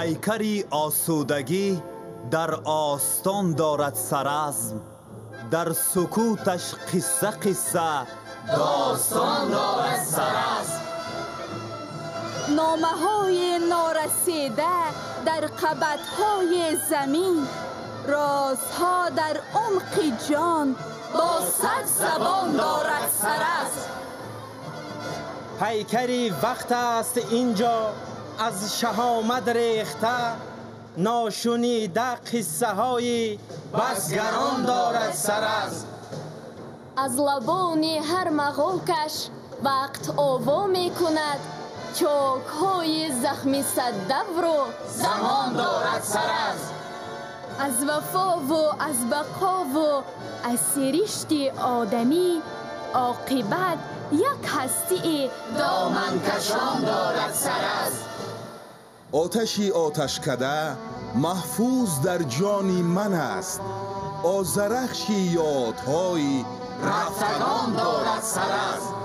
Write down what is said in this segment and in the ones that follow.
پیکری آسودگی در آستان دارد سرزم، در سکوتش قصه قصه داستان دارد سرزم. نامه های نارسیده در قبضهای زمین، رازها در عمق جان با صد زبان دارد سرزم. پیکری وقت است اینجا از شهامت ریخته، ناشنیده قصه های بزگران دارد سرزم. از لبان هر مغوکش وقت آوا می کند، چوک های زخمی صدف رو زمان دارد سرزم. از وفا و از بقا و از سرشت آدمی، عاقبت یک هستی دامن کشان دارد سرزم. آتشی آتشکده محفوظ در جانی من است، آذرخشی یادهای رفتگان دارد سرزم.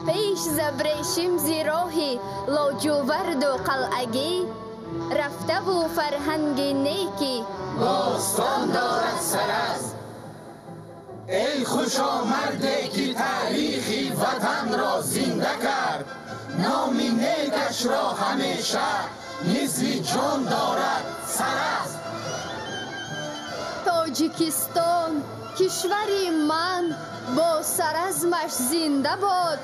پیش زبریشیم زی راهی لاجورد و قلعگی، رفته و فرهنگ نیکی باستان دارد سرزم. ای خوشا مردی که تاریخی وطن را زنده کرد، نام نیکش را همیشه مثل جان دارد سرزم. تاجیکستان کشوری من با سرزمش زنده باد،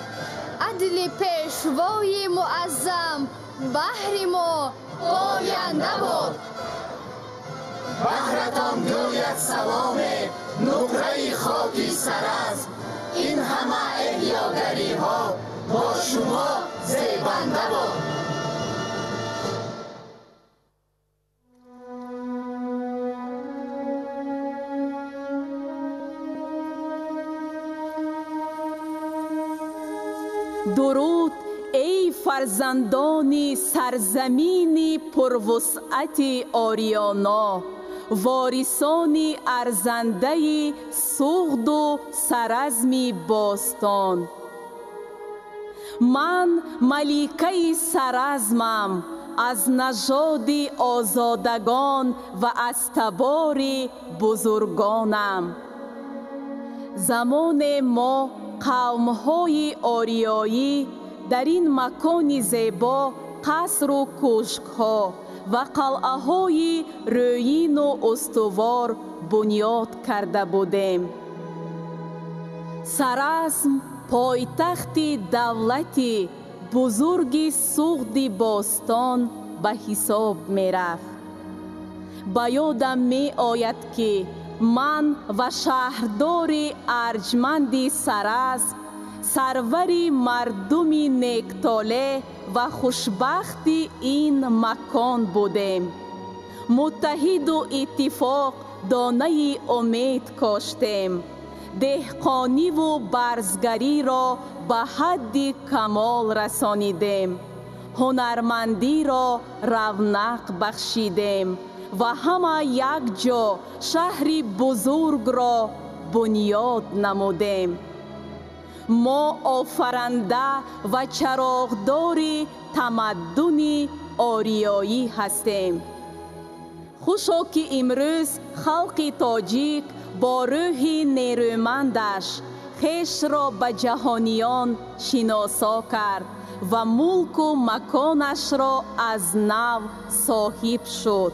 عدل پیشوای معظم بحر ما پاینده باد. بحرتان گوید سلام نقره خاکی سرزم، این همه احیاگری ها با شما زیبنده باد. درود ای فرزندان سرزمین پروسعت آریانا، وارثان ارزنده سغد و سرزم باستان. من ملیکه سرزمم، از نژاد آزادگان و از تبار بزرگانم. زمان ما قوم‌های آریایی در این مکان زیبا قصر و کوشک‌ها و قلعه‌های رویین و استوار بنیاد کرده بودیم. سرزم پایتخت دولتی بزرگ سغد باستان به حساب می رفت. به یادم می آید که من و شهردار ارجمند سرزم سرور مردم نیکطالع و خوشبخت این مکان بودیم. متحد و اتفاق دانه امید کاشتیم. دهقانی و برزگری را به حد کمال رسانیدیم. هنرمندی را رونق بخشیدیم و همه یک جا شهری بزرگ را بنیاد نمودیم. ما آفرنده و چراغدار تمدن آریایی هستیم. خوشا که امروز خلق تاجیک با روح نیرومندش خویش را به جهانیان شناسا کرد و ملک و مکانش را از نو صاحب شد.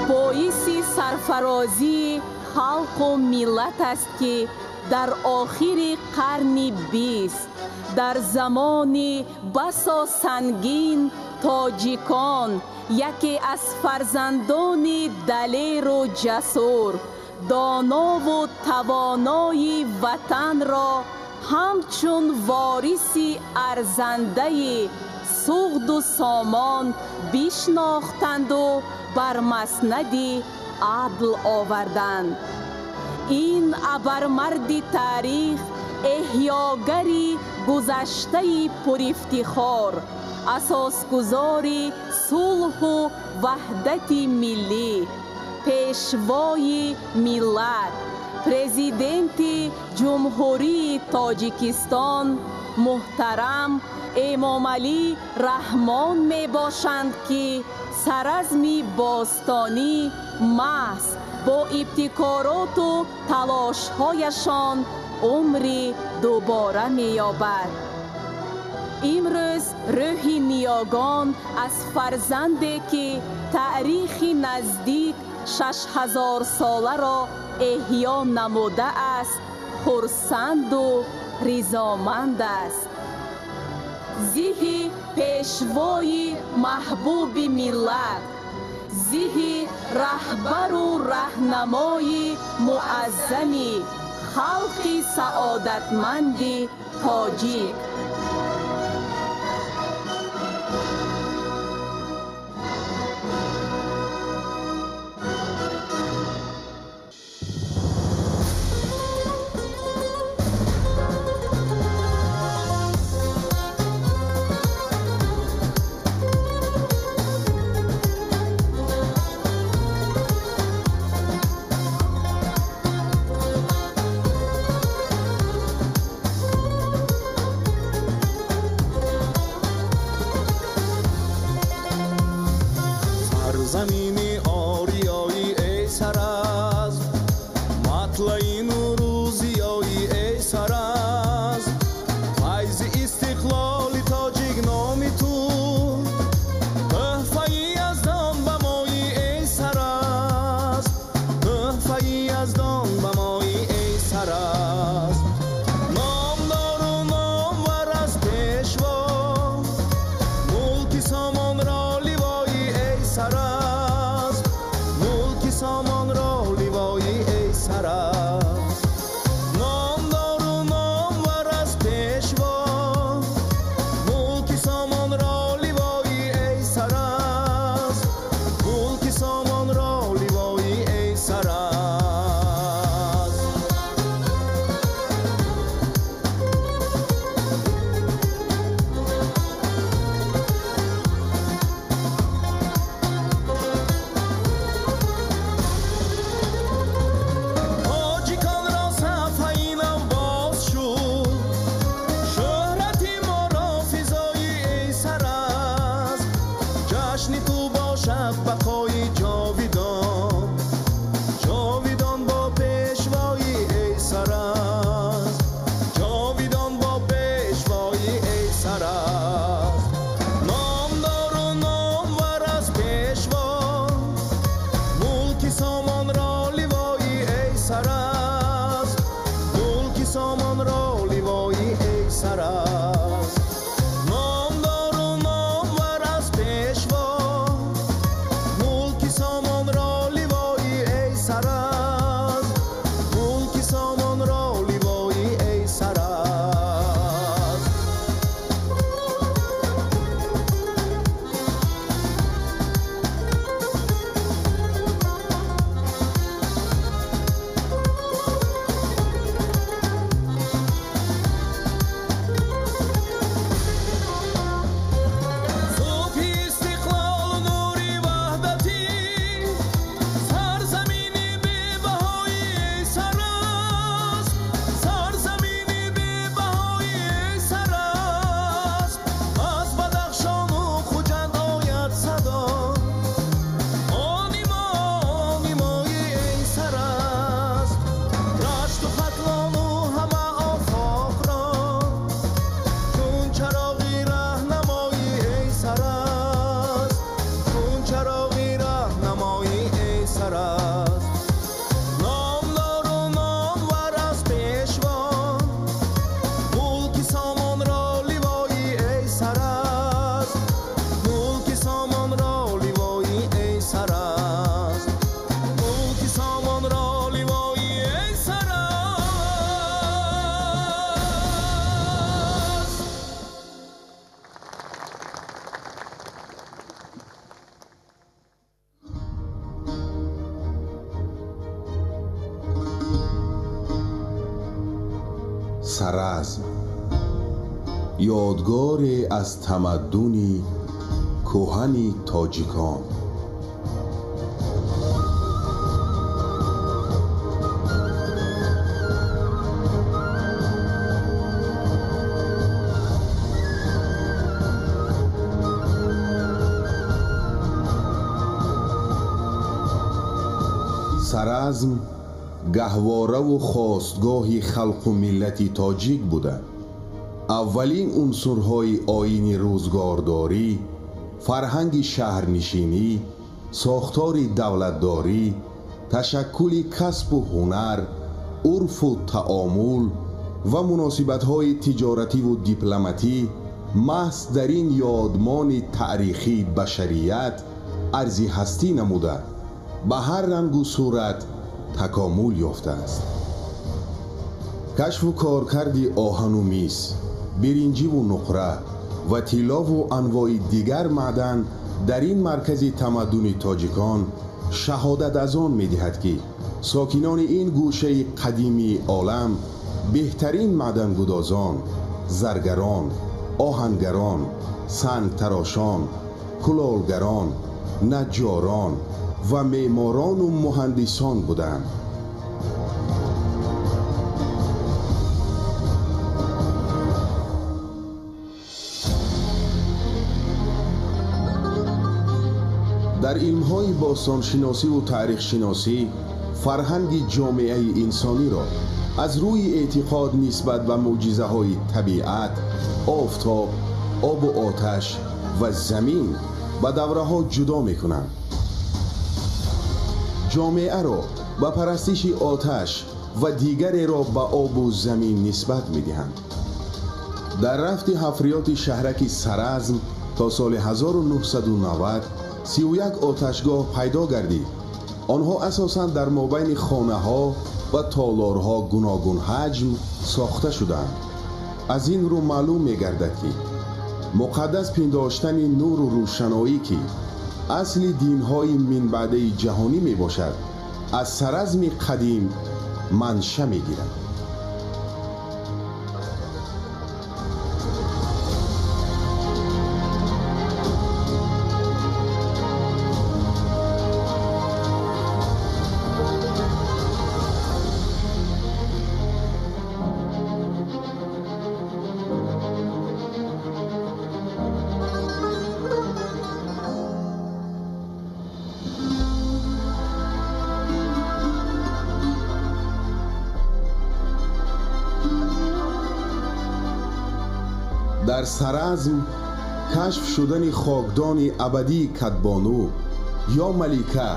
باعث سرفرازی خلق و ملت است که در آخر قرن 20 در زمان بسا سنگین تاجیکان یکی از فرزندان دلیر و جسور، دانا و توانای وطن را همچون وارث ارزنده سغد و سامان بشناختند و بر مسند عدل آوردند. این ابرمرد تاریخ احیاگری گذشته پر افتخار، اساسگزار صلح و وحدت ملی، پیشوای ملت، پرزیدنت جمهوری تاجیکستان محترم امام علی رحمان می باشند که سرزمی باستانی محض با ابتکارات و تلاش‌هایشان عمری دوباره می‌یابد. امروز روح نیاگان از فرزندی که تاریخ نزدیک 6000 ساله را احیا نموده است خرسند و رضامند است. زیه پیشوای محبوب ملت، زیه رهبر و راهنمای معظمی خلق سعادتمند تاجیک. زمینی آریایی ای سرز، مطلعی نوروزیایی ای سرز، فیض استقلال تاجیک نامی تو، تحفه‌ای از دان به مایی ای سرز، تحفه‌ای از دان به مایی ای سرز. نامدار و نامور از پیشوا، ملک سامان را لیوایی ای سرز، ملک سامان را لیوایی ای سرز. نامدار و نامور از پیشوا، ملک سامان را لیوایی ای سرز، ملک سامان را لیوایی ای سرز. تاجیکان را صفحه‌ای نو باز شد، شهرتی ما را فضایی ای سرز. جشن تو باشد بقای جاویدان، جاویدان با پیشوایی ای سرز، جاویدان با پیشوایی ای سرز. نامدار و نامور از پیشوا، ملک سامان را لیوایی ای سرز، ملک سامان را لیوایی ای سرز. نامدار و نامور از پیشوا، ملک سامان را لیوایی ای سرز، ملک سامان را لیوایی ای سرز. صبح استقلال و نوری وحدتی، سرزمینی بی‌بهای ای سرز، سرزمینی بی‌بهای ای سرز. از بدخشان و خوجند آید صدا، آنیمایی ای سرز. رشت و ختلان و همه آفاق را، چون چراغی راهنمایی ای سرز، چون چراغی راهنمایی ای سرز. نامدار و نامور از پیشوا، ملک سامان را لیوایی ای سرز، ملک سامان را لیوایی ای سرز، ملک سامان را لیوایی ای سرز. سرزم، یادگاری از تمدنی کهن تاجیکان. سرزم گهواره و خواستگاه خلق و ملت تاجیک بوده. اولین عنصرهای آیین روزگارداری، فرهنگ شهرنشینی، ساختار دولتداری، تشکل کسب و هنر، عرف و تعامل و مناسبت‌های تجارتی و دیپلماتی محض در این یادمان تاریخی بشریت ارزی هستی نموده به هر رنگ و صورت تکامل یافته است. کشف و کارکرد آهن و میس، برنجی و نقره و طلا و انواع دیگر معدن در این مرکز تمدن تاجیکان شهادت از آن می‌دهد که ساکنان این گوشه قدیمی عالم بهترین معدن‌گدازان، زرگران، آهنگران، سنگ تراشان، کلالگران، نجاران و معماران و مهندسان بودند. در علم‌های باستانشناسی و تاریخ شناسی فرهنگ جامعه انسانی را از روی اعتقاد نسبت به معجزه‌های طبیعت، آفتاب، آب و آتش و زمین به دوره‌ها جدا می‌کنند. جامعه را به پرستش آتش و دیگری را به آب و زمین نسبت می‌دهند. در رفت حفریات شهرک سرزم تا سال 1990 31 آتشگاه پیدا گردید. آنها اساساً در مابین خانه‌ها و تالارها گوناگون حجم ساخته شدند. از این رو معلوم می‌گردد که مقدس پنداشتن نور و روشنایی که اصل دین‌های من بعده جهانی میباشد از سرزم قدیم منشأ می‌گیرد. در سرزم کشف شدن خاکدان ابدی کدبانو یا ملیکه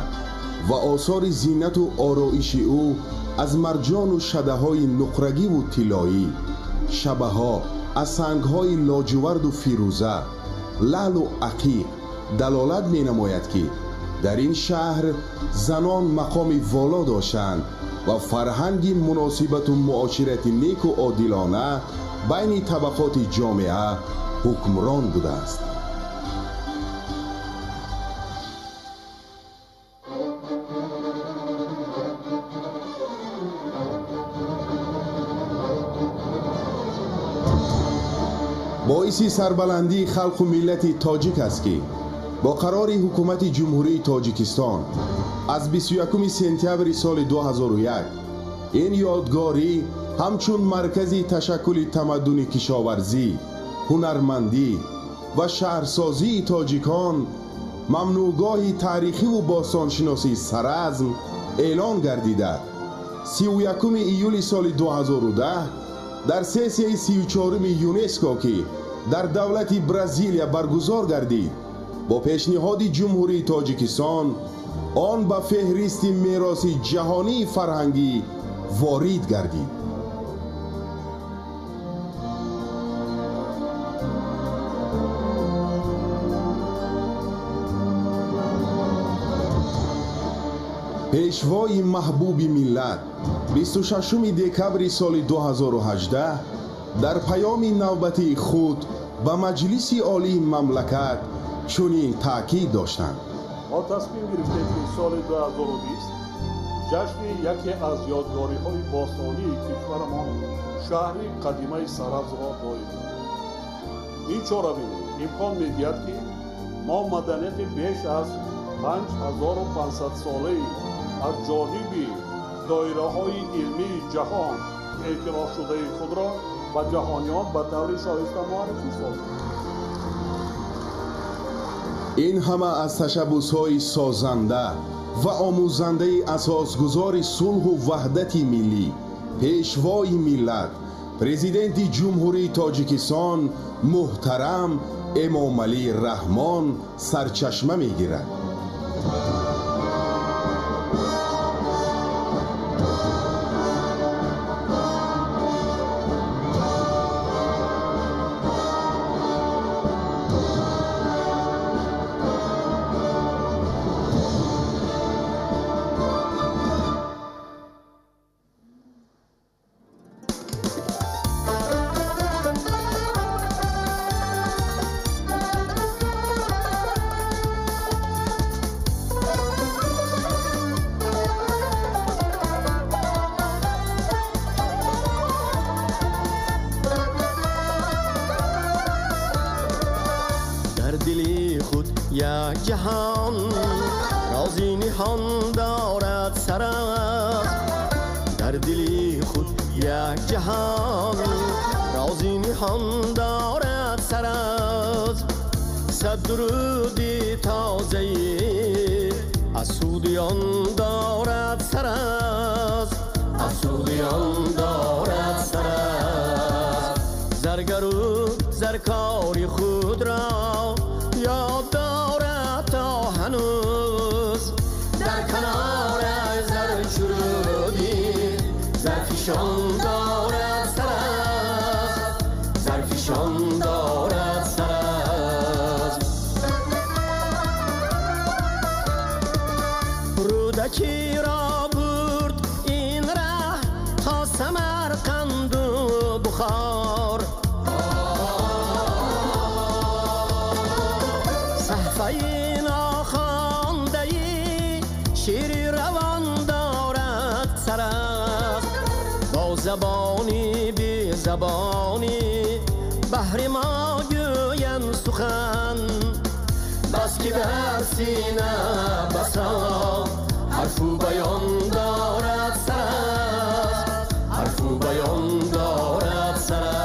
و آثار زینت و آرایش او از مرجان و شده‌های نقرگی و طلایی، شبه‌ها از سنگ‌های لاجورد و فیروزه، لعل و عقیق دلالت می‌نماید که در این شهر زنان مقام والا داشتند و فرهنگ مناسبت و معاشرت نیک و عادلانه بین طبقات جامعه حکمران بوده است. باعث سربلندی خلق و ملت تاجیک است که با قرار حکومت جمهوری تاجیکستان از 21 سپتامبر سال 2001 این یادگاری همچون مرکزی تشکل تمدن کشاورزی، هنرمندی و شهرسازی تاجیکان، ممنوعگاه تاریخی و باستانشناسی سرزم اعلان گردیده. 31 ایول سال 2010 در سسیه 34 یونسکو که در دولت برزیلیا برگزار گردید با پیشنهاد جمهوری تاجیکستان آن به فهرست میراث جهانی فرهنگی وارد گردید. پیشوای محبوب ملت 26 دکبر سال 2018 در پیام نوبتی خود به مجلس عالی مملکت چنین تاکید داشتند: ما تصمیم گرفتیم که سال 2020 جشن یکی از یادگاری‌های باستانی کشورمان شهر قدیمی سرز را داریم. این چهارمین امکان می‌دهد که ما مدنیت بیش از 5500 ساله از جانب دایره‌های علمی جهان اعتراف شده خود را به جهانیان به طور شایسته معرفی سازیم. این همه از تشبس‌های سازنده و آموزنده اساسگذار صلح و وحدت ملی، پیشوای ملت، پرزیدنت جمهوری تاجیکستان محترم امامعلی رحمان سرچشمه میگیرد. یک جهان رازی نهان دارد سراز، در دل خود یک جهان رازی نهان دارد سراز. صد درودی تازه از سودیان دارد سراز، از سودیان دارد سراز. زرگرو زرکاری خود را یاد دارد تا هنوز، در کنار زر چرودی زرفشان دارد سراز، زرفشان دارد سراز. رودکی را برد این ره تا سمرقند و بخار، صحفه ناخوانده شیر روان دارد سراز. با زبانی بی زبانی بهر ما گویند سخن، بس که در سینه بسا حرف و بیان دارد سراز، حرف و بیان دارد سراز.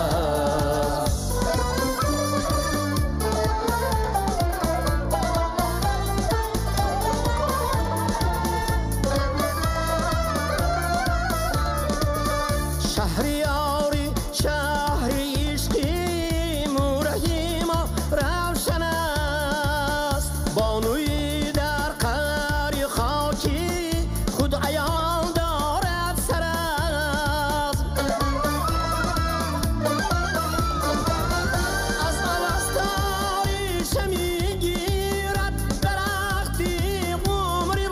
شهریاری شهر عشقی مورهی ما روشن است، بانوی در قری خاکی خود عیان دارد سراز. از آواستاری شمی گیرد درختی قمری وی،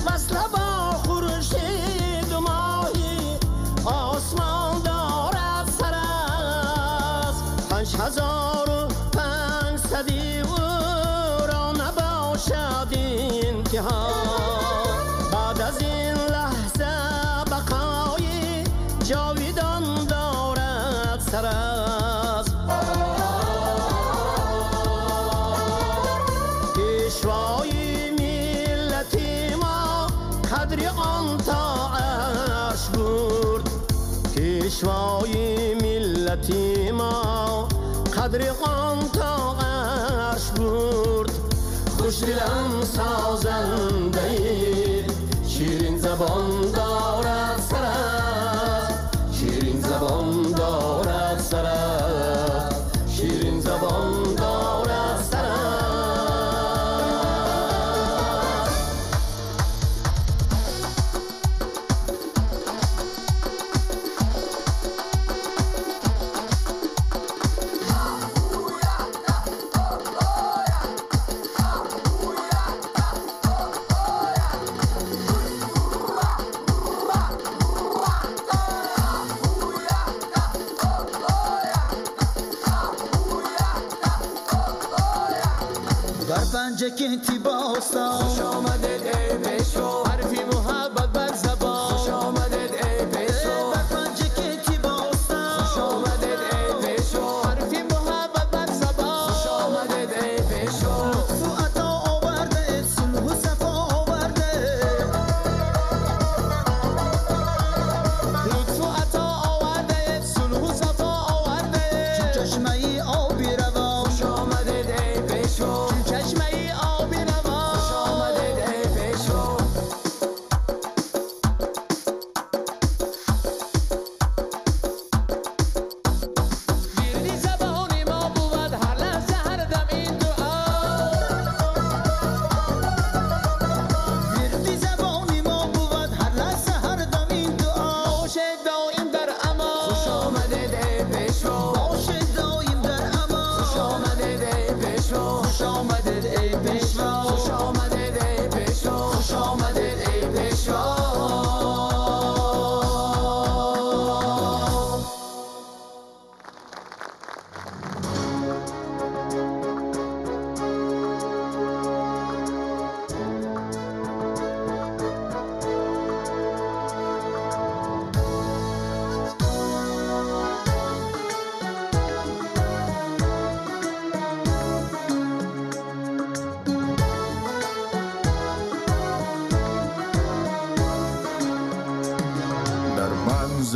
وصل با خورشید و ماهی آسمان دارد سراز. 5500 او را نباشد انتها، بعد از این لحظه بقای جاویدان دارد سراز. پیشوای ملتی ما قدر آن تا عرش برد، پیشوای ملتی ما قدر آن تا عرش برد. خوش دلم سازنده شیرین زبان دارد سراز، شیرین زبان دارد سراز، شیرین زبان دارد سراز. در پنجه کنتی باستان خوش آمدید ای پیشو، حرفی محبت بر زبان خوش آمدید ای پیشو. در پنجه کنتی باستان خوش آمدید ای پیشو، حرفی محبت بر زبان خوش آمدید ای پیشو. لطف و عطا آورده صلح و صفا آورده، لطف و عطا آورده صلح و صفا آورده. چون چشمه ای آبی روان خوش آمدید ای پیشو، چشمه ای آبی روان خوش آمدید ای خوش آمدید ای پیشوا خوش آمدید ای پیشوا خوش آمدید ای پیشوا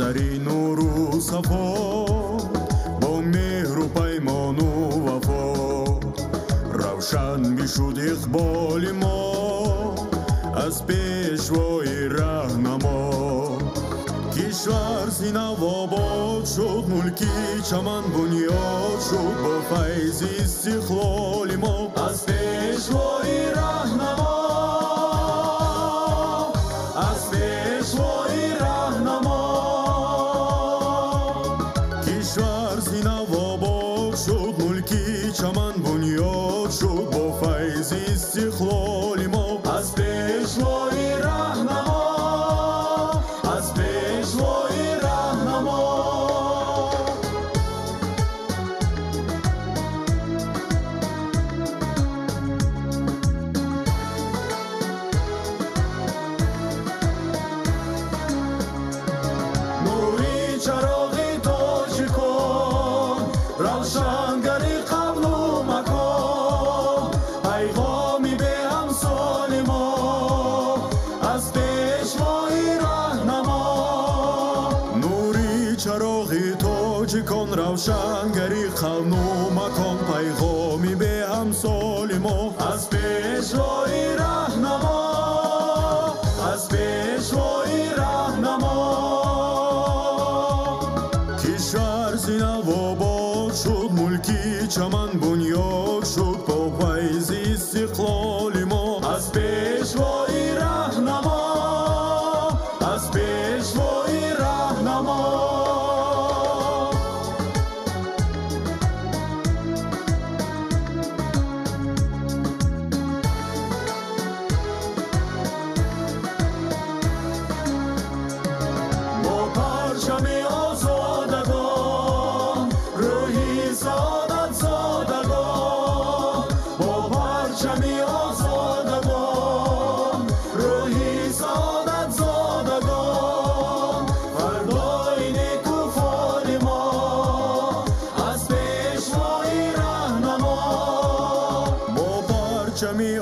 زری نور و صفا با مهر و پیمان و وفا روشن بشد اقبال ما از پیشوای رهنما کشور زینب آباد شد ملکی چمن بنیاد شد با فیض استقلال ما از پیشوای رهنما از پیشوای رهنما شد ملکی چمن بنیاد شد با فیض استقلال ما از پیشوای رهنما از پیشوای رهنما نوری چراغی تاج کن روشنگری قبل و مکان پیغامی به همسال ما از پیشوای رهنما نوری چراغی تاج کن روشنگری قبل و مکان پیغامی به همسال ما از پیشوای رهنما از پیشوای رهنما کشور زینب آباد شد ملکی چمن بنیاد شد با فیض استقلال ما از پیشوای رهنما از پیشوای رهنما با پرچم آزادگان روحی سعادت زادگان با پرچم آزادگان روحی سعادت زادگان فردای نیکو فال ما از پیشوای رهنما با پرچم